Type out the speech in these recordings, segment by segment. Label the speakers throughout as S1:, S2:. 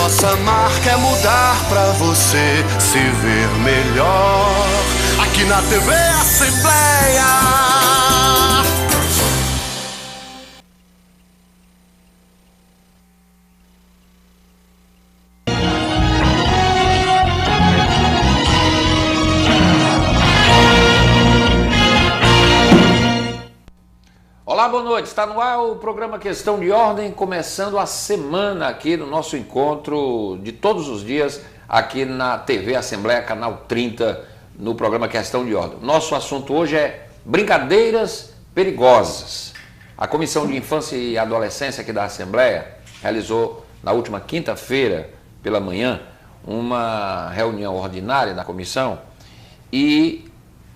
S1: Nossa marca é mudar pra você se ver melhor. Aqui na TV Assembleia.
S2: Olá, boa noite. Está no ar o programa Questão de Ordem, começando a semana aqui no nosso encontro de todos os dias aqui na TV Assembleia, canal 30, no programa Questão de Ordem. Nosso assunto hoje é brincadeiras perigosas. A Comissão de Infância e Adolescência aqui da Assembleia realizou na última quinta-feira pela manhã uma reunião ordinária da comissão e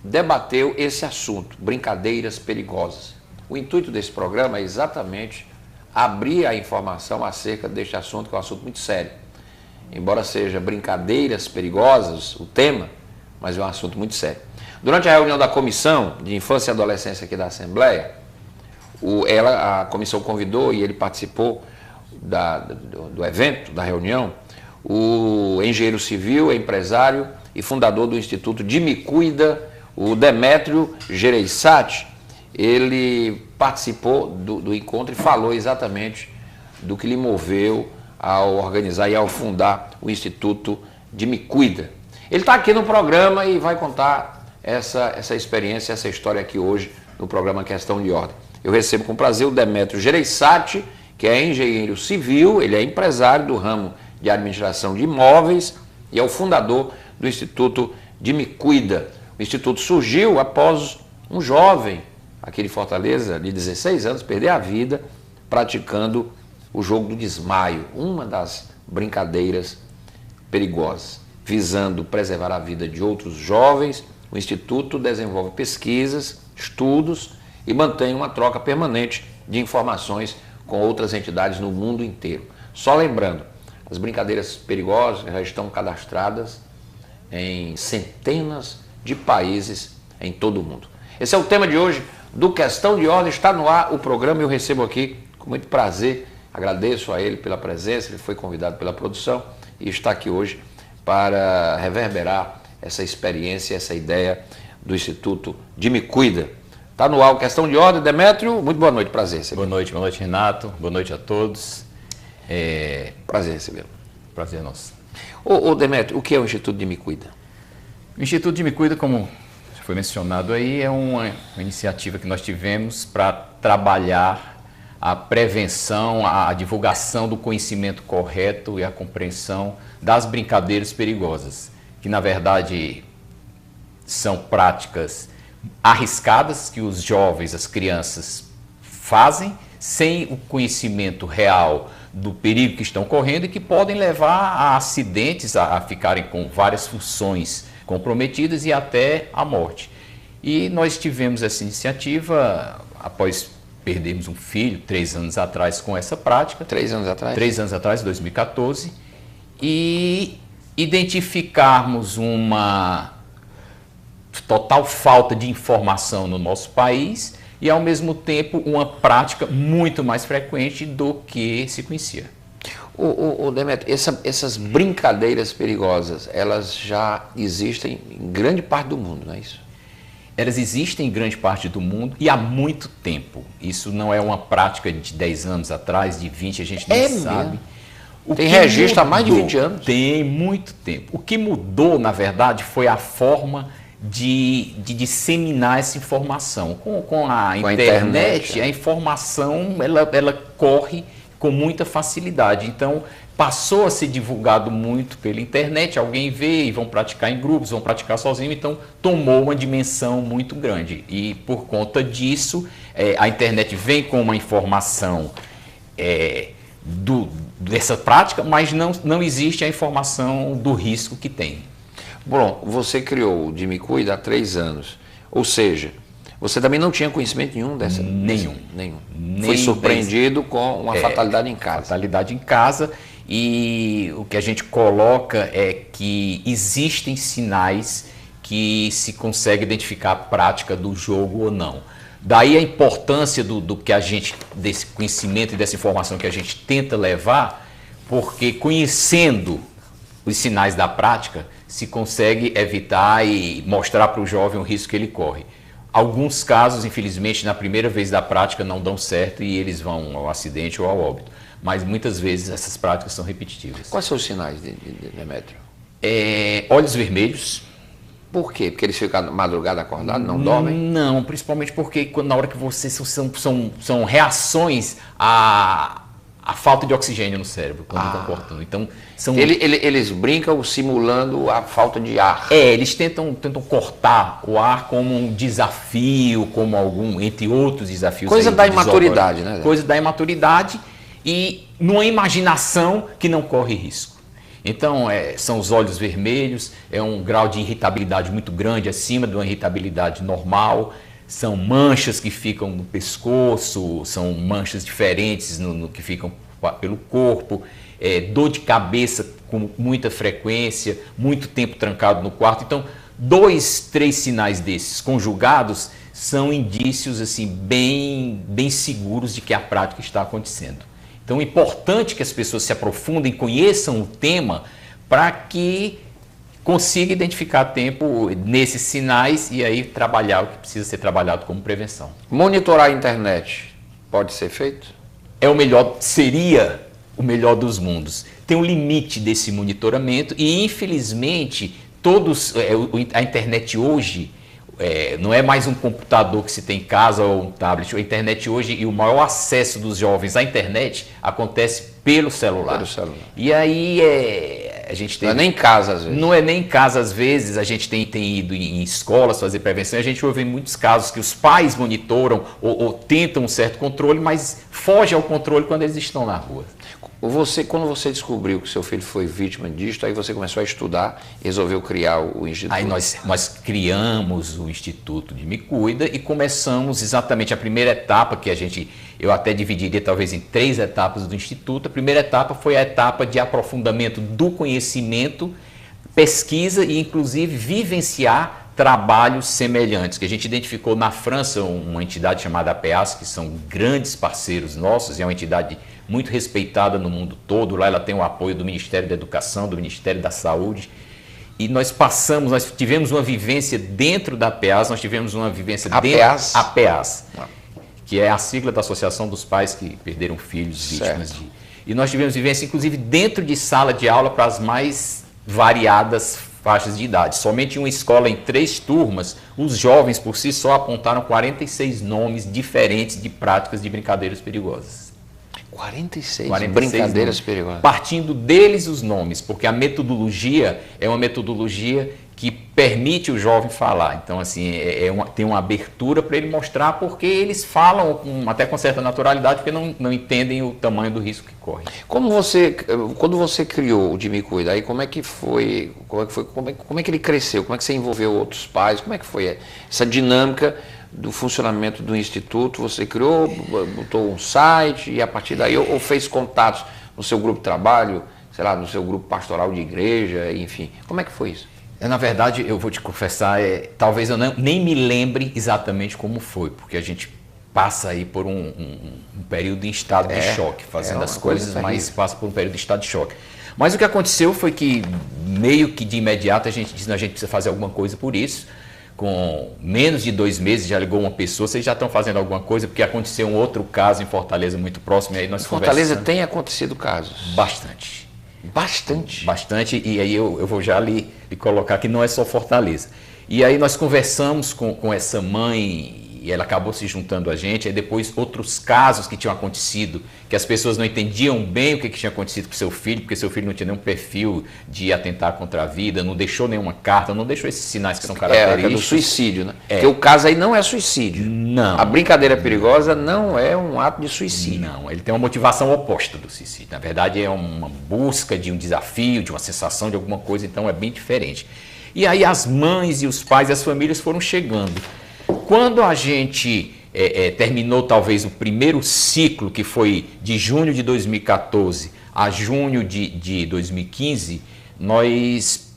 S2: debateu esse assunto, brincadeiras perigosas. O intuito desse programa é exatamente abrir a informação acerca deste assunto, que é um assunto muito sério. Embora seja brincadeiras perigosas o tema, mas é um assunto muito sério. Durante a reunião da Comissão de Infância e Adolescência aqui da Assembleia, a comissão convidou e ele participou do evento, da reunião, o engenheiro civil, empresário e fundador do Instituto de Me Cuida, o Demétrio Gereissati. Ele participou do encontro e falou exatamente do que lhe moveu ao organizar e ao fundar o Instituto de Me Cuida. Ele está aqui no programa e vai contar essa experiência, essa história aqui hoje no programa Questão de Ordem. Eu recebo com prazer o Demétrio Gereissati, que é engenheiro civil, ele é empresário do ramo de administração de imóveis e é o fundador do Instituto de Me Cuida. O Instituto surgiu após um jovem aqui de Fortaleza, de 16 anos, perder a vida praticando o jogo do desmaio, uma das brincadeiras perigosas. Visando preservar a vida de outros jovens, o Instituto desenvolve pesquisas, estudos e mantém uma troca permanente de informações com outras entidades no mundo inteiro. Só lembrando, as brincadeiras perigosas já estão cadastradas em centenas de países em todo o mundo. Esse é o tema de hoje do Questão de Ordem. Está no ar o programa e eu recebo aqui com muito prazer, agradeço a ele pela presença, ele foi convidado pela produção e está aqui hoje para reverberar essa experiência, essa ideia do Instituto de Me Cuida. Está no ar o Questão de Ordem. Demétrio, muito boa noite, prazer recebê-lo.
S3: Boa noite Renato, boa noite a todos.
S2: Prazer recebê-lo.
S3: Prazer nosso.
S2: Ô Demétrio, o que é o Instituto de Me Cuida?
S3: O Instituto de Me Cuida, como foi mencionado aí, é uma iniciativa que nós tivemos para trabalhar a prevenção, a divulgação do conhecimento correto e a compreensão das brincadeiras perigosas, que na verdade são práticas arriscadas que os jovens, as crianças fazem sem o conhecimento real do perigo que estão correndo e que podem levar a acidentes, a ficarem com várias funções comprometidas e até a morte. E nós tivemos essa iniciativa após perdermos um filho 3 anos atrás com essa prática.
S2: 3 anos atrás?
S3: 3 anos atrás, 2014, e identificarmos uma total falta de informação no nosso país e ao mesmo tempo uma prática muito mais frequente do que se conhecia.
S2: Demétrio, essas brincadeiras perigosas, elas já existem em grande parte do mundo, não é isso?
S3: Elas existem em grande parte do mundo e há muito tempo. Isso não é uma prática de 10 anos atrás, de 20, a gente não sabe.
S2: Tem registro há mais de 20 anos?
S3: Tem muito tempo. O que mudou, na verdade, foi a forma de disseminar essa informação. Com a internet, a informação ela corre com muita facilidade. Então, passou a ser divulgado muito pela internet, alguém vê e vão praticar em grupos, vão praticar sozinho, então tomou uma dimensão muito grande. E por conta disso, a internet vem com uma informação dessa prática, mas não existe a informação do risco que tem.
S2: Bom, você criou o de Me Cuida há 3 anos, ou seja, você também não tinha conhecimento nenhum dessa?
S3: Nenhum.
S2: Foi surpreendido com uma fatalidade em casa.
S3: Fatalidade em casa, e o que a gente coloca é que existem sinais que se consegue identificar a prática do jogo ou não. Daí a importância do que a gente, desse conhecimento e dessa informação que a gente tenta levar porque conhecendo os sinais da prática, se consegue evitar e mostrar para o jovem o risco que ele corre. Alguns casos, infelizmente, na primeira vez da prática não dão certo e eles vão ao acidente ou ao óbito. Mas muitas vezes essas práticas são repetitivas.
S2: Quais são os sinais, Demétrio?
S3: Olhos vermelhos.
S2: Por quê? Porque eles ficam madrugada acordados, não dormem?
S3: Não, principalmente porque na hora que você são reações à falta de oxigênio no cérebro, quando estão cortando. Então,
S2: eles brincam simulando a falta de ar.
S3: Eles tentam cortar o ar como um desafio, entre outros desafios.
S2: Coisa da imaturidade, né?
S3: Coisa da imaturidade e numa imaginação que não corre risco. Então, são os olhos vermelhos, é um grau de irritabilidade muito grande, acima de uma irritabilidade normal. São manchas que ficam no pescoço, são manchas diferentes que ficam pelo corpo, dor de cabeça com muita frequência, muito tempo trancado no quarto. Então, 2, 3 sinais desses conjugados são indícios assim, bem seguros de que a prática está acontecendo. Então, é importante que as pessoas se aprofundem, conheçam o tema para que consiga identificar a tempo nesses sinais e aí trabalhar o que precisa ser trabalhado como prevenção.
S2: Monitorar a internet pode ser feito?
S3: Seria o melhor dos mundos. Tem um limite desse monitoramento e, infelizmente, a internet hoje não é mais um computador que se tem em casa ou um tablet. A internet hoje e o maior acesso dos jovens à internet acontece pelo celular. E aí a gente tem...
S2: Não é nem em casa às vezes.
S3: Não é nem em casa às vezes. A gente tem ido em escolas fazer prevenção. A gente ouve muitos casos que os pais monitoram ou tentam um certo controle, mas foge ao controle quando eles estão na rua.
S2: Quando você descobriu que seu filho foi vítima disso, aí você começou a estudar e resolveu criar o Instituto?
S3: Aí nós criamos o Instituto de Me Cuida e começamos exatamente a primeira etapa, que eu até dividiria talvez em 3 etapas do Instituto. A primeira etapa foi a etapa de aprofundamento do conhecimento, pesquisa e inclusive vivenciar trabalhos semelhantes, que a gente identificou na França uma entidade chamada APEAS, que são grandes parceiros nossos, e é uma entidade muito respeitada no mundo todo. Lá ela tem o apoio do Ministério da Educação, do Ministério da Saúde. E nós tivemos uma vivência dentro da APEAS, APEAS, que é a sigla da Associação dos Pais que Perderam Filhos Vítimas de... E nós tivemos vivência, inclusive, dentro de sala de aula para as mais variadas faixas de idade. Somente em uma escola em 3 turmas, os jovens por si só apontaram 46 nomes diferentes de práticas de brincadeiras perigosas.
S2: 46 brincadeiras perigosas.
S3: Partindo deles os nomes, porque a metodologia é uma metodologia que permite o jovem falar. Então, assim, tem uma abertura para ele mostrar, porque eles falam até com certa naturalidade, porque não entendem o tamanho do risco que corre.
S2: Quando você criou o De Me Cuida, aí como é que ele cresceu? Como é que você envolveu outros pais? Como é que foi essa dinâmica do funcionamento do Instituto? Você criou, botou um site e a partir daí ou fez contatos no seu grupo de trabalho, sei lá, no seu grupo pastoral de igreja, enfim. Como é que foi isso?
S3: Na verdade, eu vou te confessar, talvez eu nem me lembre exatamente como foi, porque a gente passa aí por um período em estado de choque, fazendo as coisas, mas passa por um período de estado de choque. Mas o que aconteceu foi que, meio que de imediato, a gente disse, a gente precisa fazer alguma coisa por isso. Com menos de 2 meses já ligou uma pessoa, vocês já estão fazendo alguma coisa, porque aconteceu um outro caso em Fortaleza muito próximo, e aí nós
S2: Fortaleza tem acontecido casos?
S3: Bastante.
S2: Bastante,
S3: e aí eu vou já lhe colocar que não é só Fortaleza. E aí nós conversamos com essa mãe e ela acabou se juntando a gente. Aí depois outros casos que tinham acontecido, que as pessoas não entendiam bem o que tinha acontecido com seu filho, porque seu filho não tinha nenhum perfil de atentar contra a vida, não deixou nenhuma carta, não deixou esses sinais que são característicos.
S2: É do suicídio, né? Porque o caso aí não é suicídio.
S3: Não.
S2: A brincadeira perigosa não é um ato de suicídio.
S3: Não, ele tem uma motivação oposta do suicídio. Na verdade é uma busca de um desafio, de uma sensação de alguma coisa, então é bem diferente. E aí as mães e os pais e as famílias foram chegando. Quando a gente terminou talvez o primeiro ciclo, que foi de junho de 2014 a junho de 2015, nós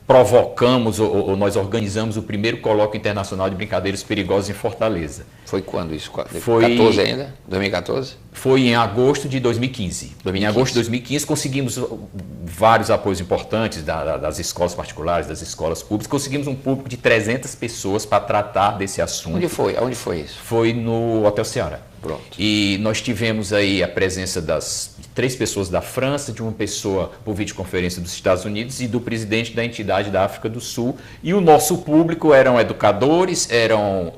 S3: provocamos ou nós organizamos o primeiro colóquio internacional de brincadeiras perigosas em Fortaleza.
S2: Foi quando isso?
S3: Foi
S2: 2014 ainda? 2014?
S3: Foi em agosto de 2015. Em agosto de 2015 conseguimos vários apoios importantes das escolas particulares, das escolas públicas. Conseguimos um público de 300 pessoas para tratar desse assunto.
S2: Onde foi? Onde foi isso?
S3: Foi no Hotel Ceará.
S2: Pronto.
S3: E nós tivemos aí a presença de 3 pessoas da França, de uma pessoa por videoconferência dos Estados Unidos e do presidente da entidade da África do Sul. E o nosso público eram educadores, eram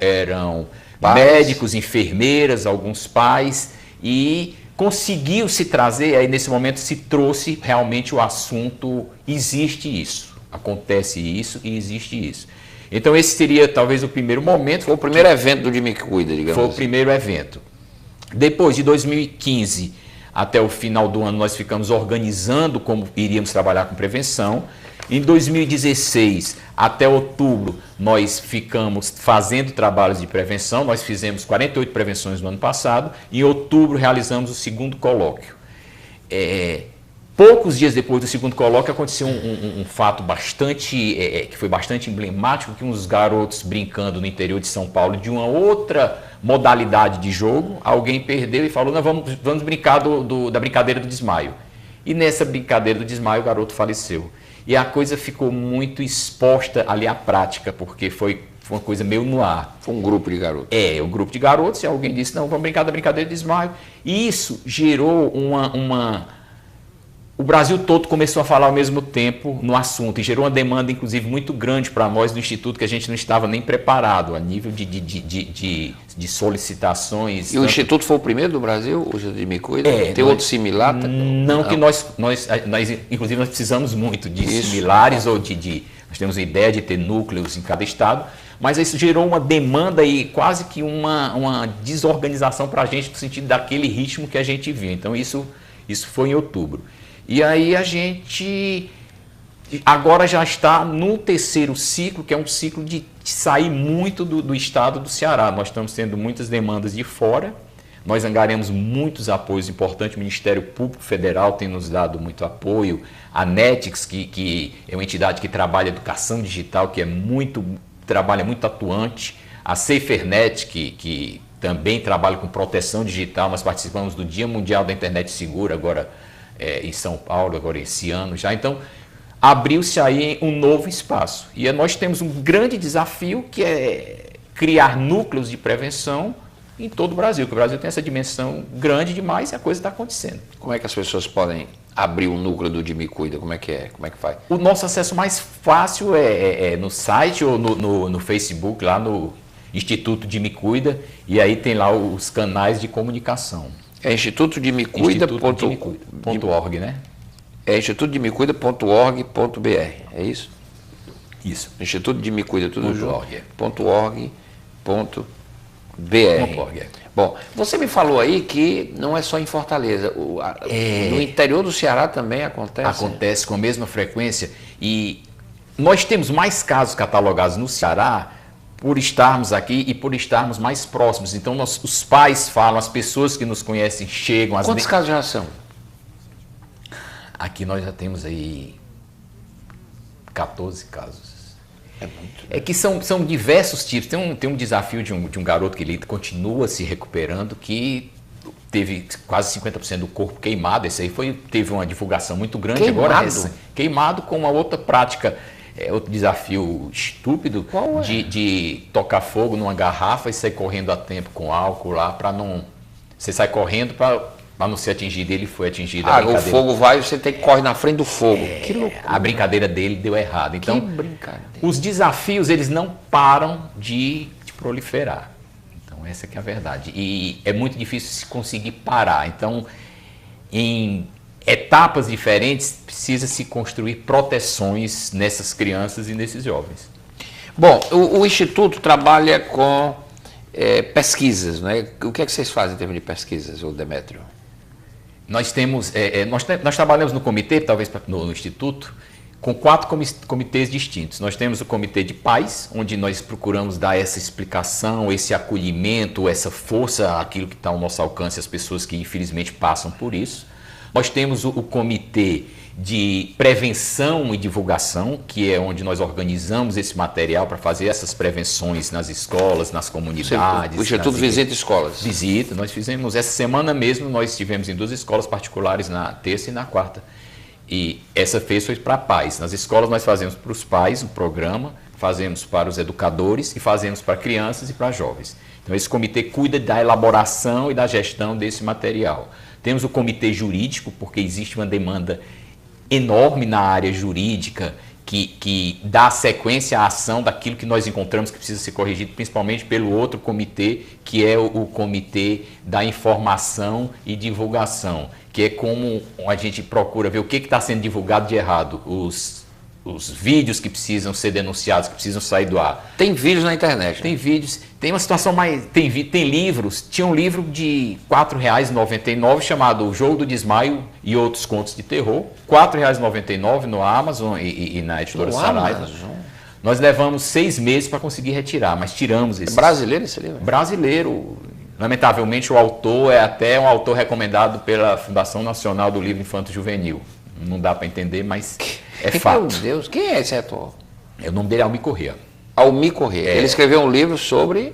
S3: médicos, enfermeiras, alguns pais, e conseguiu se trazer, aí nesse momento se trouxe realmente o assunto, existe isso, acontece isso e existe isso. Então esse seria talvez o primeiro momento.
S2: Foi o primeiro evento do De Me Cuida, digamos
S3: Foi
S2: assim.
S3: o primeiro evento. Depois de 2015 até o final do ano nós ficamos organizando como iríamos trabalhar com prevenção. Em 2016 até outubro nós ficamos fazendo trabalhos de prevenção. Nós fizemos 48 prevenções no ano passado. Em outubro realizamos o segundo colóquio. Poucos dias depois do segundo colóquio aconteceu um fato que foi bastante emblemático, que uns garotos brincando no interior de São Paulo de uma outra modalidade de jogo, alguém perdeu e falou, não, vamos brincar da brincadeira do desmaio. E nessa brincadeira do desmaio o garoto faleceu. E a coisa ficou muito exposta ali à prática, porque foi uma coisa meio no ar.
S2: Foi um grupo de garotos.
S3: Um grupo de garotos, e alguém disse, não, vamos brincar da brincadeira do desmaio. E isso gerou O Brasil todo começou a falar ao mesmo tempo no assunto e gerou uma demanda, inclusive, muito grande para nós do Instituto, que a gente não estava nem preparado a nível de solicitações.
S2: E o Instituto foi o primeiro do Brasil, o De Me Cuida? Tem outro similar?
S3: Não, que nós, inclusive, nós precisamos muito de similares ou nós temos a ideia de ter núcleos em cada estado, mas isso gerou uma demanda e quase que uma desorganização para a gente no sentido daquele ritmo que a gente via. Então, isso foi em outubro. E aí a gente agora já está no terceiro ciclo, que é um ciclo de sair muito do estado do Ceará. Nós estamos tendo muitas demandas de fora, nós angariamos muitos apoios importantes, o Ministério Público Federal tem nos dado muito apoio, a Netix, que é uma entidade que trabalha educação digital, que trabalha muito atuante, a SaferNet, que também trabalha com proteção digital. Nós participamos do Dia Mundial da Internet Segura agora, em São Paulo, agora esse ano já. Então, abriu-se aí um novo espaço. E nós temos um grande desafio, que é criar núcleos de prevenção em todo o Brasil, porque o Brasil tem essa dimensão grande demais e a coisa está acontecendo.
S2: Como é que as pessoas podem abrir um núcleo do De Me Cuida? Como é que faz?
S3: O nosso acesso mais fácil é no site ou no Facebook, lá no Instituto De Me Cuida, e aí tem lá os canais de comunicação.
S2: É
S3: institutodemecuida.org, né?
S2: É institutodemecuida.org.br, é isso?
S3: Isso.
S2: Instituto de Me Cuida, tudo junto. .org.br. Bom, você me falou aí que não é só em Fortaleza, no interior do Ceará também acontece?
S3: Acontece com a mesma frequência, e nós temos mais casos catalogados no Ceará por estarmos aqui e por estarmos mais próximos. Então, os pais falam, as pessoas que nos conhecem chegam...
S2: Quantos casos já são?
S3: Aqui nós já temos aí 14 casos. É que são diversos tipos. Tem um desafio de um garoto que ele continua se recuperando, que teve quase 50% do corpo queimado. Esse aí teve uma divulgação muito grande.
S2: Queimado?
S3: Agora, queimado com uma outra prática. Outro desafio estúpido de tocar fogo numa garrafa e sair correndo a tempo com álcool lá para não... Você sai correndo para não ser atingido. Ele foi atingido.
S2: O fogo vai, você tem que correr na frente do fogo.
S3: Que loucura. A brincadeira dele deu errado. Então,
S2: que brincadeira. Os
S3: desafios, eles não param de proliferar. Então, essa que é a verdade. E é muito difícil se conseguir parar. Então, em etapas diferentes, precisa se construir proteções nessas crianças e nesses jovens.
S2: Bom, o Instituto trabalha com pesquisas, né? O que é que vocês fazem em termos de pesquisas, Demétrio?
S3: Nós trabalhamos no comitê, talvez no Instituto, com 4 comitês distintos. Nós temos o comitê de pais, onde nós procuramos dar essa explicação, esse acolhimento, essa força, aquilo que está ao nosso alcance, as pessoas que infelizmente passam por isso. Nós temos o comitê de prevenção e divulgação, que é onde nós organizamos esse material para fazer essas prevenções nas escolas, nas comunidades.
S2: O Instituto visita escolas.
S3: Visita, nós fizemos, essa semana mesmo nós estivemos em 2 escolas particulares, na terça e na quarta. E essa vez foi para pais. Nas escolas nós fazemos para os pais um programa, fazemos para os educadores e fazemos para crianças e para jovens. Então esse comitê cuida da elaboração e da gestão desse material. Temos o comitê jurídico, porque existe uma demanda enorme na área jurídica que dá sequência à ação daquilo que nós encontramos que precisa ser corrigido, principalmente pelo outro comitê, que é o comitê da informação e divulgação, que é como a gente procura ver o que está sendo divulgado de errado, os vídeos que precisam ser denunciados, que precisam sair do ar.
S2: Tem vídeos na internet. Né?
S3: Tem vídeos, tem uma situação mais... Tem livros, tinha um livro de R$ 4,99 chamado O Jogo do Desmaio e Outros Contos de Terror, R$ 4,99 no Amazon e na editora Saraiva. Nós levamos 6 meses para conseguir retirar, mas tiramos esse.
S2: É brasileiro esse livro?
S3: Brasileiro. Lamentavelmente o autor é até um autor recomendado pela Fundação Nacional do Livro Infanto Juvenil. Não dá para entender, mas é fato.
S2: Meu Deus, quem é esse autor?
S3: O nome dele é Almir Corrêa.
S2: Almir Corrêa. Ele escreveu um livro sobre...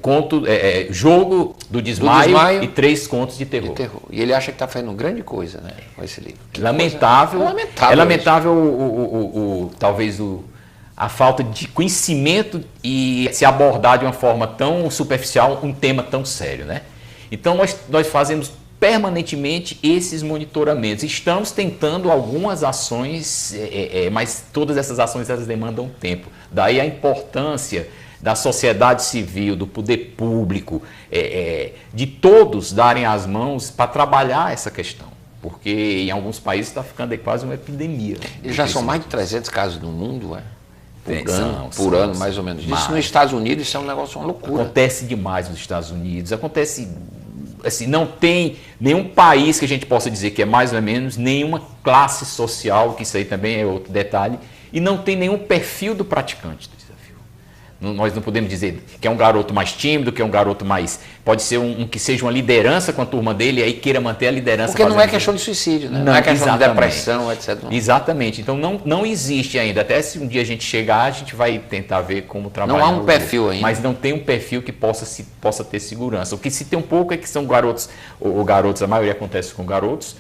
S3: Jogo do Desmaio e 3 contos de terror.
S2: E ele acha que está fazendo grande coisa, né, com esse livro.
S3: Lamentável. É lamentável talvez a falta de conhecimento e se abordar de uma forma tão superficial um tema tão sério, né? Então nós fazemos permanentemente esses monitoramentos. Estamos tentando algumas ações, mas todas essas ações elas demandam tempo. Daí a importância da sociedade civil, do poder público, de todos darem as mãos para trabalhar essa questão. Porque em alguns países está ficando quase uma epidemia.
S2: E já são mais de 300 casos no mundo, por ano, mais ou menos. Isso nos Estados Unidos, isso é um negócio, uma loucura.
S3: Acontece demais nos Estados Unidos, acontece... Assim, não tem nenhum país que a gente possa dizer que é mais ou menos, nenhuma classe social, que isso aí também é outro detalhe, e não tem nenhum perfil do praticante do desafio. Nós não podemos dizer que é um garoto mais tímido, que é um garoto mais... Pode ser que seja uma liderança com a turma dele e aí queira manter a liderança.
S2: Porque não é questão de suicídio, né? Não é questão de depressão, etc.
S3: Exatamente. Então não existe ainda. Até se um dia a gente chegar, a gente vai tentar ver como trabalhar.
S2: Não há um perfil ainda.
S3: Mas não tem um perfil que possa ter segurança. O que se tem um pouco é que são garotos, ou garotos, a maioria acontece com garotos,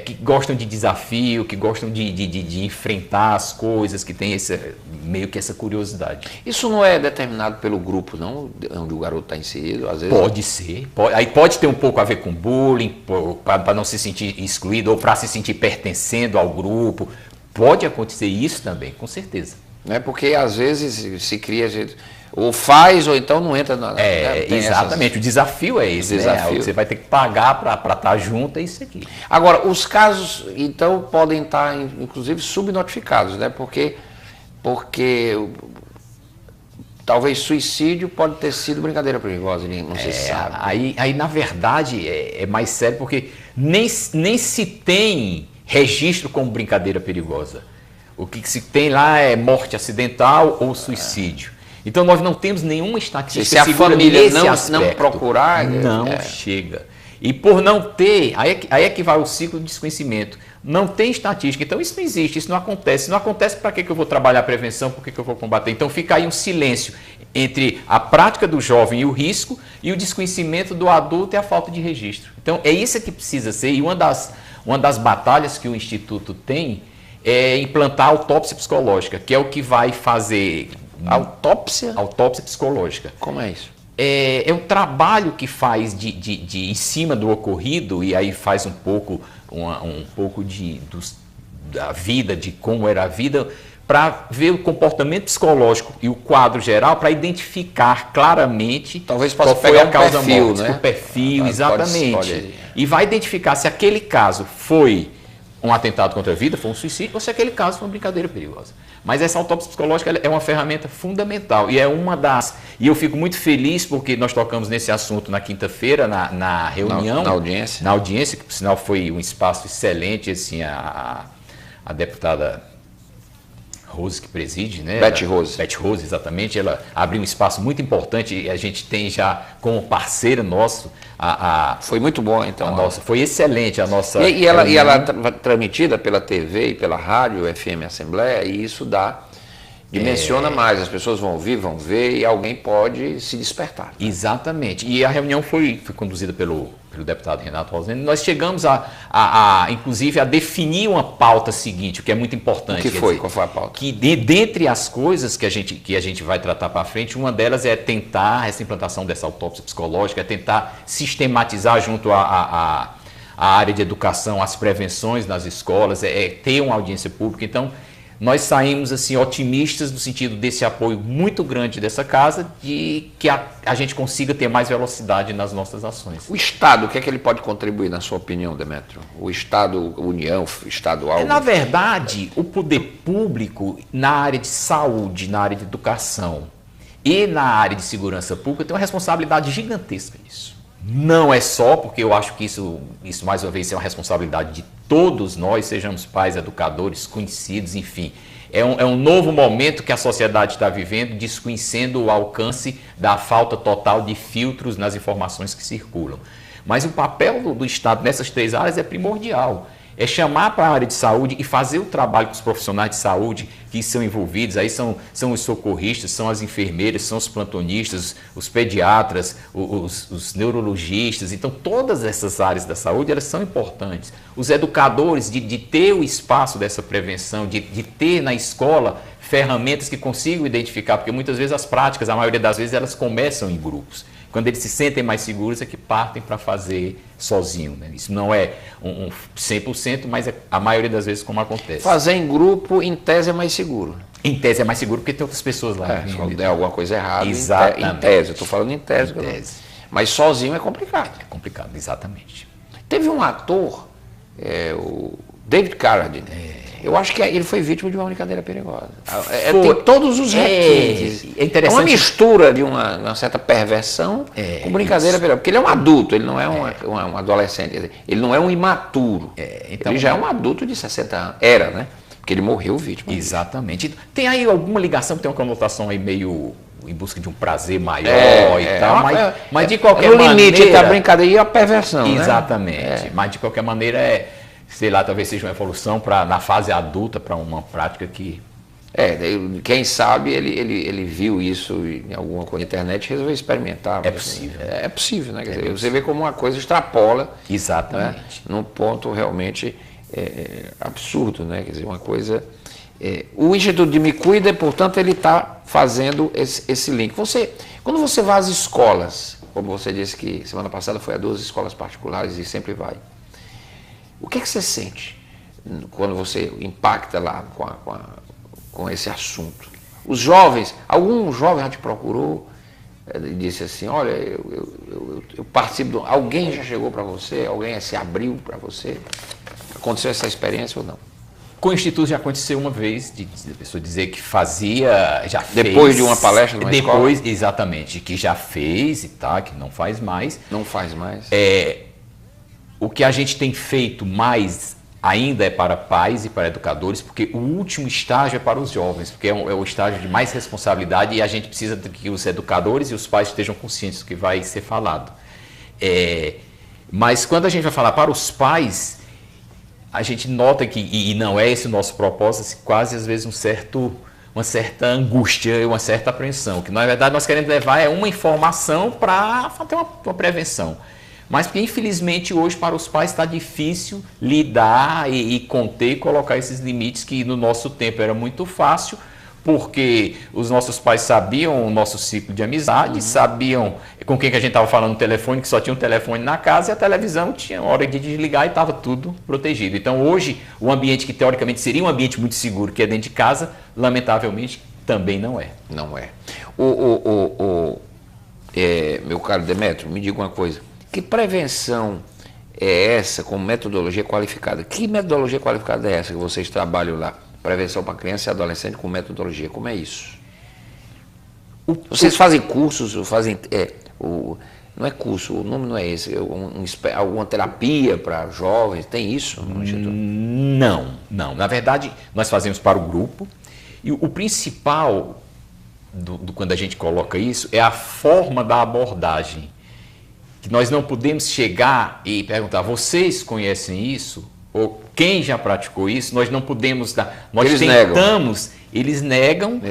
S3: que gostam de desafio, que gostam de enfrentar as coisas, que tem meio que essa curiosidade.
S2: Isso não é determinado pelo grupo, não? Onde o garoto está inserido? Às vezes...
S3: Pode ser. Aí pode ter um pouco a ver com bullying, para não se sentir excluído ou para se sentir pertencendo ao grupo. Pode acontecer isso também, com certeza.
S2: Não é porque às vezes se cria... Ou faz, ou então não entra na...
S3: Exatamente, o desafio é esse, né? Você vai ter que pagar para estar junto, é isso aqui.
S2: Agora, os casos, então, podem estar, inclusive, subnotificados, né? Porque talvez suicídio pode ter sido brincadeira perigosa, não se sabe.
S3: Aí, na verdade, é mais sério, porque nem se tem registro como brincadeira perigosa. O que se tem lá é morte acidental ou suicídio. Então, nós não temos nenhuma estatística.
S2: Se a família não procurar...
S3: Não chega. E por não ter, aí é que vai o ciclo de desconhecimento. Não tem estatística. Então, isso não existe, isso não acontece. Se não acontece, para que eu vou trabalhar a prevenção? Por que eu vou combater? Então, fica aí um silêncio entre a prática do jovem e o risco e o desconhecimento do adulto e a falta de registro. Então, é isso que precisa ser. E uma das batalhas que o Instituto tem é implantar a autópsia psicológica, que é o que vai fazer...
S2: Autópsia?
S3: Autópsia psicológica.
S2: Como é isso?
S3: É um trabalho que faz em cima do ocorrido, e aí faz um pouco da vida, de como era a vida, para ver o comportamento psicológico e o quadro geral, para identificar claramente
S2: talvez
S3: qual foi a causa
S2: perfil,
S3: morte, né? O perfil, exatamente. E vai identificar se aquele caso foi um atentado contra a vida, foi um suicídio, ou se aquele caso foi uma brincadeira perigosa. Mas essa autópsia psicológica é uma ferramenta fundamental e é uma das... E eu fico muito feliz porque nós tocamos nesse assunto na quinta-feira, na reunião.
S2: Na audiência.
S3: Na audiência, que por sinal foi um espaço excelente, assim, a deputada Rose que preside, né?
S2: Beth Rose.
S3: Beth Rose, exatamente. Ela abriu um espaço muito importante e a gente tem já como parceiro nosso
S2: Foi muito bom, então.
S3: foi excelente a nossa.
S2: E ela é transmitida pela TV e pela rádio FM Assembleia, e isso dimensiona mais. As pessoas vão ouvir, vão ver e alguém pode se despertar.
S3: Exatamente. E a reunião foi conduzida pelo deputado Renato Rosendo. Nós chegamos inclusive, a definir uma pauta seguinte, o que é muito importante.
S2: O que foi? Qual foi a pauta?
S3: Que dentre as coisas que a gente vai tratar para frente, uma delas é tentar, essa implantação dessa autópsia psicológica, é tentar sistematizar junto à área de educação, as prevenções nas escolas, ter uma audiência pública. Então, nós saímos assim otimistas no sentido desse apoio muito grande dessa casa, de que a gente consiga ter mais velocidade nas nossas ações.
S2: O Estado, o que é que ele pode contribuir, na sua opinião, Demétrio? O Estado, União estadual?
S3: Na verdade, o poder público na área de saúde, na área de educação e na área de segurança pública tem uma responsabilidade gigantesca nisso. Não é só, porque eu acho que isso mais uma vez é uma responsabilidade de todos nós, sejamos pais, educadores, conhecidos, enfim. É um novo momento que a sociedade está vivendo, desconhecendo o alcance da falta total de filtros nas informações que circulam. Mas o papel do Estado nessas 3 áreas é primordial. É chamar para a área de saúde e fazer o trabalho com os profissionais de saúde que são envolvidos. Aí são os socorristas, são as enfermeiras, são os plantonistas, os pediatras, os neurologistas. Então, todas essas áreas da saúde, elas são importantes. Os educadores, de ter o espaço dessa prevenção, de ter na escola ferramentas que consigam identificar, porque muitas vezes as práticas, a maioria das vezes, elas começam em grupos. Quando eles se sentem mais seguros é que partem para fazer sozinho. Né? Isso não é um 100%, mas a maioria das vezes como acontece.
S2: Fazer em grupo, em tese, é mais seguro.
S3: Em tese é mais seguro porque tem outras pessoas lá.
S2: Se der alguma coisa errada,
S3: exatamente.
S2: Em tese. Eu estou falando em tese. Mas sozinho é complicado.
S3: É complicado, exatamente.
S2: Teve um ator, o David Carradine. Eu acho que ele foi vítima de uma brincadeira perigosa. Tem todos os requintes.
S3: É interessante.
S2: É uma mistura de uma certa perversão com brincadeira perigosa. Porque ele é um adulto, ele não é um adolescente. Ele não é um imaturo. Então, ele já é um adulto de 60 anos. Era, né? Porque ele morreu vítima.
S3: Exatamente. Tem aí alguma ligação, tem uma conotação aí meio em busca de um prazer maior e tal, mas de qualquer maneira...
S2: No limite da brincadeira e a perversão,
S3: exatamente.
S2: Né?
S3: Mas de qualquer maneira sei lá, talvez seja uma evolução na fase adulta para uma prática que...
S2: Quem sabe ele viu isso em alguma coisa na internet e resolveu experimentar.
S3: É possível.
S2: É possível, né? Quer dizer, você vê como uma coisa extrapola.
S3: Exatamente.
S2: Né? Num ponto realmente absurdo, né? Quer dizer, uma coisa... o Instituto de Me Cuida, portanto, ele está fazendo esse link. Quando você vai às escolas, como você disse que semana passada foi a 2 escolas particulares e sempre vai, o que é que você sente quando você impacta lá com esse assunto? Os jovens, algum jovem já te procurou e disse assim, olha, eu participo, alguém já chegou para você, alguém se abriu para você? Aconteceu essa experiência ou não?
S3: Com o Instituto já aconteceu uma vez, de a pessoa dizer que fazia, já fez.
S2: Depois de uma palestra numa escola?
S3: Depois, exatamente, que já fez e tal, que não faz mais.
S2: Não faz mais?
S3: O que a gente tem feito mais ainda é para pais e para educadores, porque o último estágio é para os jovens, porque é o estágio de mais responsabilidade e a gente precisa que os educadores e os pais estejam conscientes do que vai ser falado. Mas quando a gente vai falar para os pais, a gente nota que, e não é esse o nosso propósito, quase às vezes uma certa angústia e uma certa apreensão, que na verdade nós queremos levar uma informação para ter uma prevenção. Mas porque infelizmente hoje para os pais está difícil lidar e conter e colocar esses limites que no nosso tempo era muito fácil, porque os nossos pais sabiam o nosso ciclo de amizade, sabiam com quem que a gente estava falando no telefone, que só tinha um telefone na casa, e a televisão tinha hora de desligar e estava tudo protegido. Então hoje o ambiente que teoricamente seria um ambiente muito seguro, que é dentro de casa, lamentavelmente também não é.
S2: Não é. Meu caro Demétrio, me diga uma coisa. Que prevenção é essa com metodologia qualificada? Que metodologia qualificada é essa que vocês trabalham lá? Prevenção para criança e adolescente com metodologia. Como é isso? Vocês fazem cursos, fazem... não é curso, o nome não é esse. Alguma terapia para jovens? Tem isso no Instituto?
S3: Não. Na verdade, nós fazemos para o grupo E o principal quando a gente coloca isso é a forma da abordagem. Que nós não podemos chegar e perguntar, vocês conhecem isso? Ou quem já praticou isso? Nós não podemos dar. Nós tentamos, eles negam.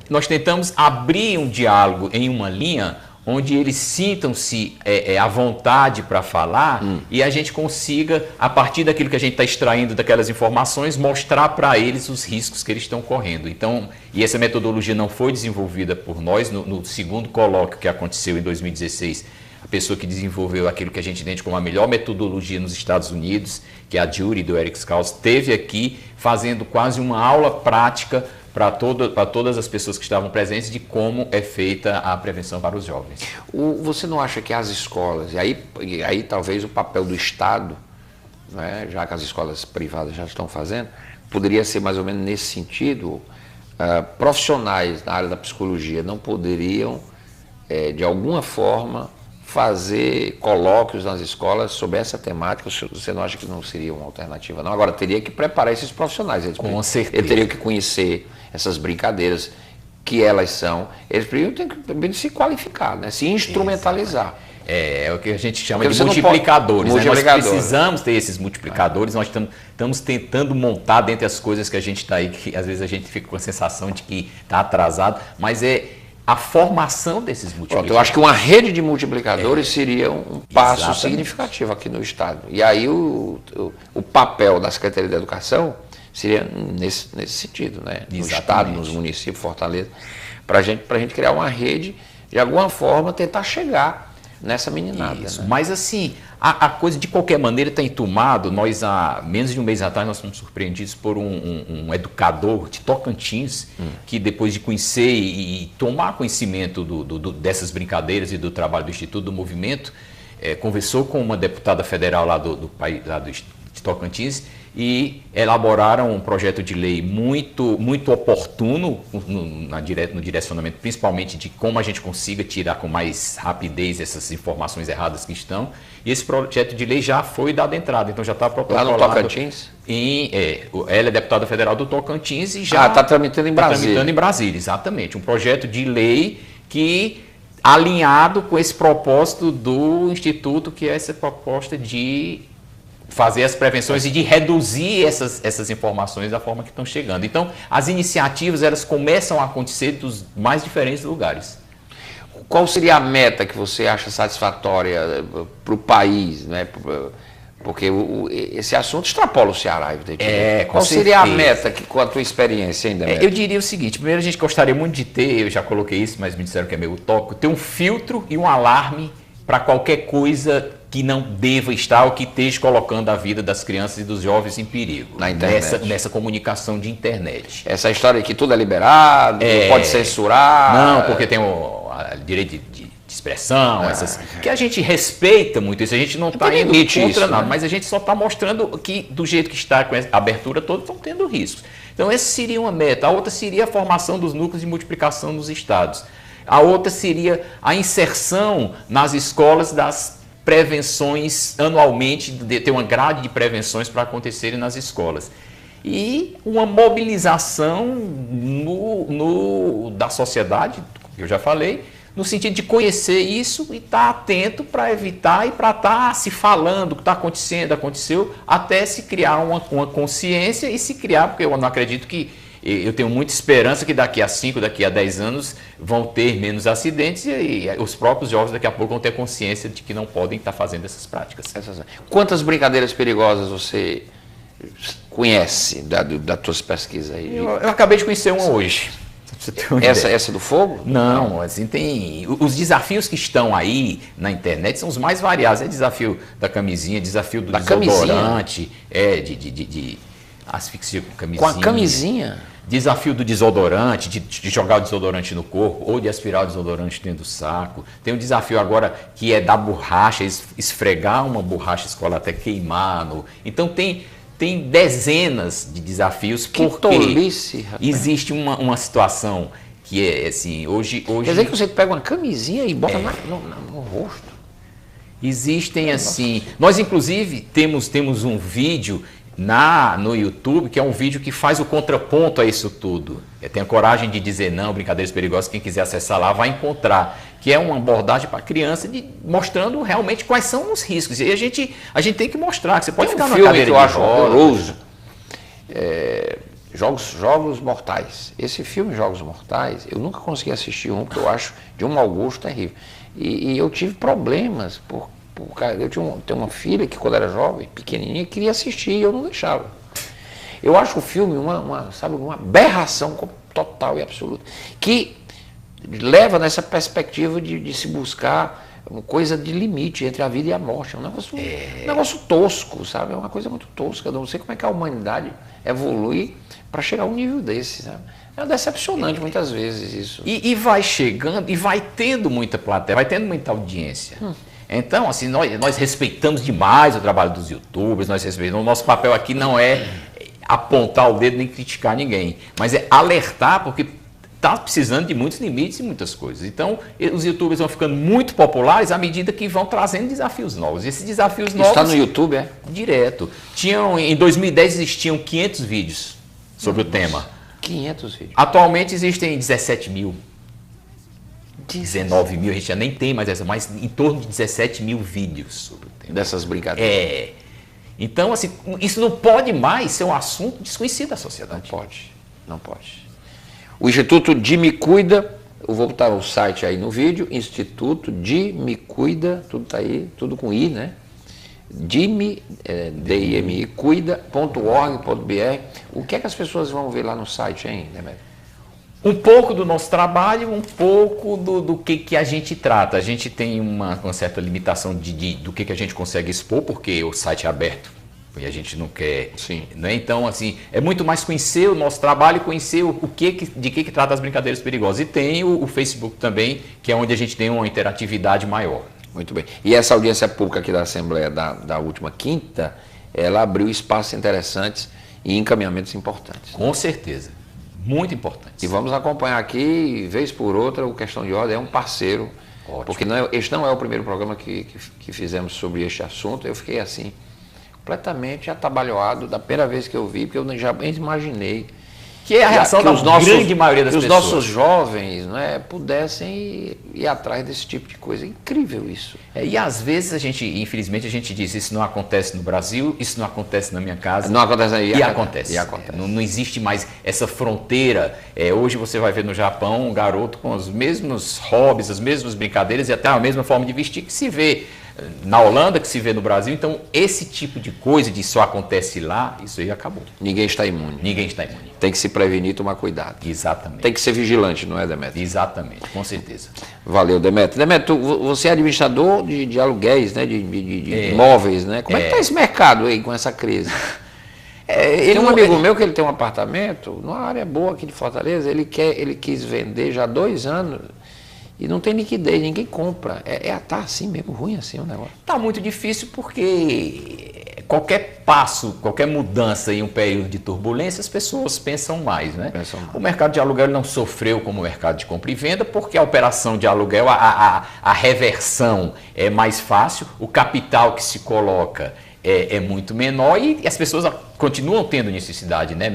S3: Nós tentamos abrir um diálogo em uma linha onde eles sintam-se à vontade para falar e a gente consiga, a partir daquilo que a gente está extraindo daquelas informações, mostrar para eles os riscos que eles estão correndo. Então, e essa metodologia não foi desenvolvida por nós, no segundo colóquio que aconteceu em 2016, a pessoa que desenvolveu aquilo que a gente entende como a melhor metodologia nos Estados Unidos, que é a Judy, do Eric Strauss, esteve aqui fazendo quase uma aula prática para todas as pessoas que estavam presentes de como é feita a prevenção para os jovens.
S2: Você não acha que as escolas, e aí talvez o papel do Estado, né, já que as escolas privadas já estão fazendo, poderia ser mais ou menos nesse sentido, profissionais na área da psicologia não poderiam, de alguma forma, fazer colóquios nas escolas sobre essa temática? Você não acha que não seria uma alternativa, não? Agora, teria que preparar esses profissionais.
S3: Com certeza.
S2: Eles teriam que conhecer essas brincadeiras, que elas são. Eles têm que se qualificar, né? Se instrumentalizar.
S3: É o que a gente chama de multiplicadores. Né? Nós precisamos ter esses multiplicadores, nós estamos tentando montar dentre as coisas que a gente está aí, que às vezes a gente fica com a sensação de que está atrasado, mas a formação desses multiplicadores.
S2: Pronto, eu acho que uma rede de multiplicadores seria um passo significativo aqui no Estado. E aí o papel da Secretaria da Educação seria nesse sentido, né? No Estado, nos municípios, Fortaleza, para a gente criar uma rede, de alguma forma, tentar chegar nessa meninada.
S3: Isso,
S2: né?
S3: Mas assim, a coisa de qualquer maneira está entumado. Nós, há menos de um mês atrás, nós fomos surpreendidos por um educador de Tocantins, que depois de conhecer e tomar conhecimento dessas brincadeiras e do trabalho do Instituto do Movimento, conversou com uma deputada federal lá do país, lá de Tocantins, e elaboraram um projeto de lei muito oportuno no direcionamento, principalmente de como a gente consiga tirar com mais rapidez essas informações erradas que estão. E esse projeto de lei já foi dado entrada, então já está protocolado.
S2: Lá no Tocantins?
S3: Ela é deputada federal do Tocantins e já
S2: está tramitando em Brasília.
S3: Está tramitando em Brasília, exatamente. Um projeto de lei que alinhado com esse propósito do Instituto, que é essa proposta de fazer as prevenções e de reduzir essas informações da forma que estão chegando. Então, as iniciativas, elas começam a acontecer dos mais diferentes lugares.
S2: Qual seria a meta que você acha satisfatória para o país, né? Porque esse assunto extrapola o Ceará, evidentemente. Qual seria a meta com a tua experiência ainda?
S3: Eu diria o seguinte: primeiro, a gente gostaria muito de ter, eu já coloquei isso, mas me disseram que é meio utópico, ter um filtro e um alarme para qualquer coisa que não deva estar ou que esteja colocando a vida das crianças e dos jovens em perigo.
S2: Na internet.
S3: Nessa comunicação de internet.
S2: Essa história de que tudo é liberado, não pode censurar.
S3: Não, porque tem o direito de expressão, que a gente respeita muito isso, a gente não está indo contra nada, mas a gente só está mostrando que do jeito que está com a abertura toda, estão tendo riscos. Então essa seria uma meta. A outra seria a formação dos núcleos de multiplicação nos estados. A outra seria a inserção nas escolas das prevenções anualmente, de ter uma grade de prevenções para acontecerem nas escolas. E uma mobilização da sociedade, que eu já falei, no sentido de conhecer isso e estar atento para evitar e para estar se falando o que está acontecendo, aconteceu, até se criar uma consciência e se criar, porque eu não acredito que, eu tenho muita esperança que daqui a 5, daqui a 10 anos vão ter menos acidentes e os próprios jovens daqui a pouco vão ter consciência de que não podem estar fazendo essas práticas.
S2: Quantas brincadeiras perigosas você conhece das tuas pesquisas aí?
S3: Eu acabei de conhecer uma hoje.
S2: Essa do fogo?
S3: Não, assim, tem os desafios que estão aí na internet são os mais variados. É desafio da camisinha, desafio do desodorante, de asfixia com camisinha.
S2: Com a camisinha?
S3: Desafio do desodorante, de jogar o desodorante no corpo ou de aspirar o desodorante dentro do saco. Tem um desafio agora que é da borracha, esfregar uma borracha escolar até queimar. Então tem dezenas de desafios, porque
S2: tolice,
S3: existe uma situação que é assim, hoje...
S2: Quer dizer que você pega uma camisinha e bota no rosto?
S3: Existem assim... Nós, inclusive, temos um vídeo no YouTube, que é um vídeo que faz o contraponto a isso tudo. Tenha coragem de dizer não, Brincadeiras Perigosas, quem quiser acessar lá vai encontrar, que é uma abordagem para criança mostrando realmente quais são os riscos. E a gente tem que mostrar, que você pode ficar numa cadeira
S2: que eu acho horroroso, Jogos Mortais. Esse filme, Jogos Mortais, eu nunca consegui assistir porque eu acho de um mau gosto terrível. E eu tive problemas, eu tenho uma filha que quando era jovem, pequenininha, queria assistir e eu não deixava. Eu acho o filme uma aberração total e absoluta, que leva nessa perspectiva de se buscar uma coisa de limite entre a vida e a morte. É um negócio tosco, sabe? É uma coisa muito tosca. Eu não sei como é que a humanidade evolui para chegar a um nível desse, sabe? É decepcionante muitas vezes isso.
S3: E vai chegando e vai tendo muita plateia, vai tendo muita audiência. Então, assim, nós respeitamos demais o trabalho dos youtubers, nós respeitamos. O nosso papel aqui não é apontar o dedo nem criticar ninguém, mas é alertar, porque está precisando de muitos limites e muitas coisas. Então, os youtubers vão ficando muito populares à medida que vão trazendo desafios novos. Esses desafios novos...
S2: Está no YouTube, é?
S3: Direto. Em 2010 existiam 500 vídeos sobre o tema.
S2: 500 vídeos.
S3: Atualmente existem 17 mil. 19 mil, a gente já nem tem mais essa, mas em torno de 17 mil vídeos sobre o tema.
S2: Dessas brincadeiras.
S3: Então, assim, isso não pode mais ser um assunto desconhecido da sociedade.
S2: Não pode. O Instituto de Me Cuida, eu vou botar o site aí no vídeo, Instituto de Me Cuida, tudo tá aí, tudo com I, né? DIMI, cuida.org.br. O que é que as pessoas vão ver lá no site, hein, Demetrio?
S3: Um pouco do nosso trabalho, um pouco do que a gente trata. A gente tem uma certa limitação do que a gente consegue expor, porque o site é aberto e a gente não quer.
S2: Sim.
S3: Né? Então, assim, é muito mais conhecer o nosso trabalho e conhecer de que trata as Brincadeiras Perigosas. E tem o Facebook também, que é onde a gente tem uma interatividade maior.
S2: Muito bem. E essa audiência pública aqui da Assembleia da última quinta, ela abriu espaços interessantes e encaminhamentos importantes.
S3: Com certeza. Muito importante.
S2: E vamos acompanhar aqui, vez por outra, o Questão de Ordem é um parceiro.
S3: Ótimo.
S2: Porque este não é o primeiro programa que fizemos sobre este assunto. Eu fiquei assim, completamente atabalhoado da primeira vez que eu vi, porque eu já imaginei
S3: que é a reação da grande maioria das pessoas.
S2: Que os nossos jovens, né, pudessem ir atrás desse tipo de coisa. É incrível isso.
S3: E às vezes infelizmente, a gente diz, isso não acontece no Brasil, isso não acontece na minha casa.
S2: Não acontece aí.
S3: E acontece. Não existe mais essa fronteira. Hoje você vai ver no Japão um garoto com os mesmos hobbies, as mesmas brincadeiras e até a mesma forma de vestir que se vê na Holanda, que se vê no Brasil. Então, esse tipo de coisa de só acontece lá, isso aí acabou.
S2: Ninguém está imune.
S3: Ninguém está imune.
S2: Tem que se prevenir e tomar cuidado.
S3: Exatamente.
S2: Tem que ser vigilante, não é, Demetrio?
S3: Exatamente, com certeza.
S2: Valeu, Demetrio. Demetrio, você é administrador de aluguéis, né? De imóveis, né? Como é que está esse mercado aí com essa crise? Tem um amigo meu que ele tem um apartamento numa área boa aqui de Fortaleza, ele quis vender já há 2 anos. E não tem liquidez, ninguém compra. Tá assim mesmo, ruim assim o negócio.
S3: Tá muito difícil porque qualquer passo, qualquer mudança em um período de turbulência, as pessoas pensam mais, né? O mercado de aluguel não sofreu como o mercado de compra e venda, porque a operação de aluguel, a reversão é mais fácil, o capital que se coloca é muito menor e as pessoas continuam tendo necessidade, né,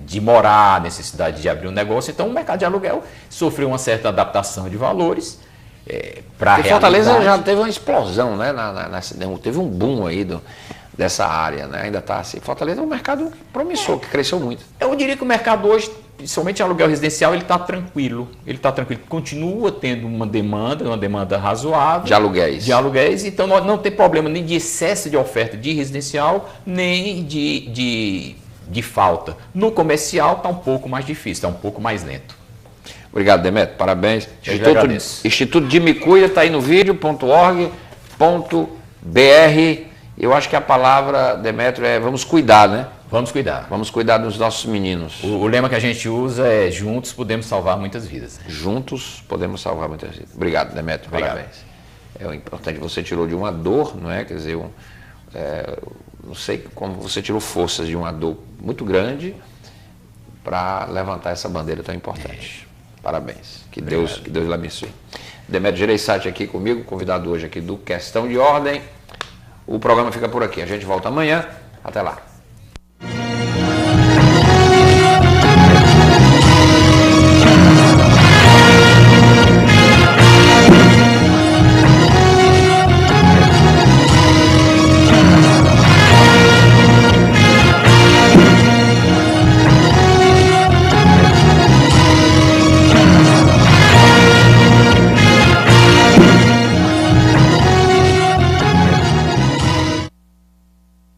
S3: de morar, necessidade de abrir um negócio. Então o mercado de aluguel sofreu uma certa adaptação de valores para a realidade.
S2: Fortaleza já teve uma explosão, né, teve um boom aí dessa área, né? Ainda está assim. Fortaleza é um mercado promissor, que cresceu muito.
S3: Eu diria que o mercado hoje, principalmente aluguel residencial, ele está tranquilo. Continua tendo uma demanda razoável.
S2: De aluguéis.
S3: Então não tem problema nem de excesso de oferta de residencial, nem de falta. No comercial está um pouco mais difícil, está um pouco mais lento.
S2: Obrigado, Demetrio. Parabéns. Instituto de Me Cuida está aí no vídeo.org.br. Eu acho que a palavra, Demetrio, é vamos cuidar, né?
S3: Vamos cuidar.
S2: Vamos cuidar dos nossos meninos.
S3: O lema que a gente usa é juntos podemos salvar muitas vidas.
S2: Juntos podemos salvar muitas vidas. Obrigado, Demetrio. Parabéns. É importante, você tirou de uma dor, não é? Quer dizer, não sei como você tirou forças de uma dor muito grande para levantar essa bandeira tão importante. Parabéns. Que Deus lhe abençoe. Demetrio Gereissati aqui comigo, convidado hoje aqui do Questão de Ordem. O programa fica por aqui. A gente volta amanhã. Até lá.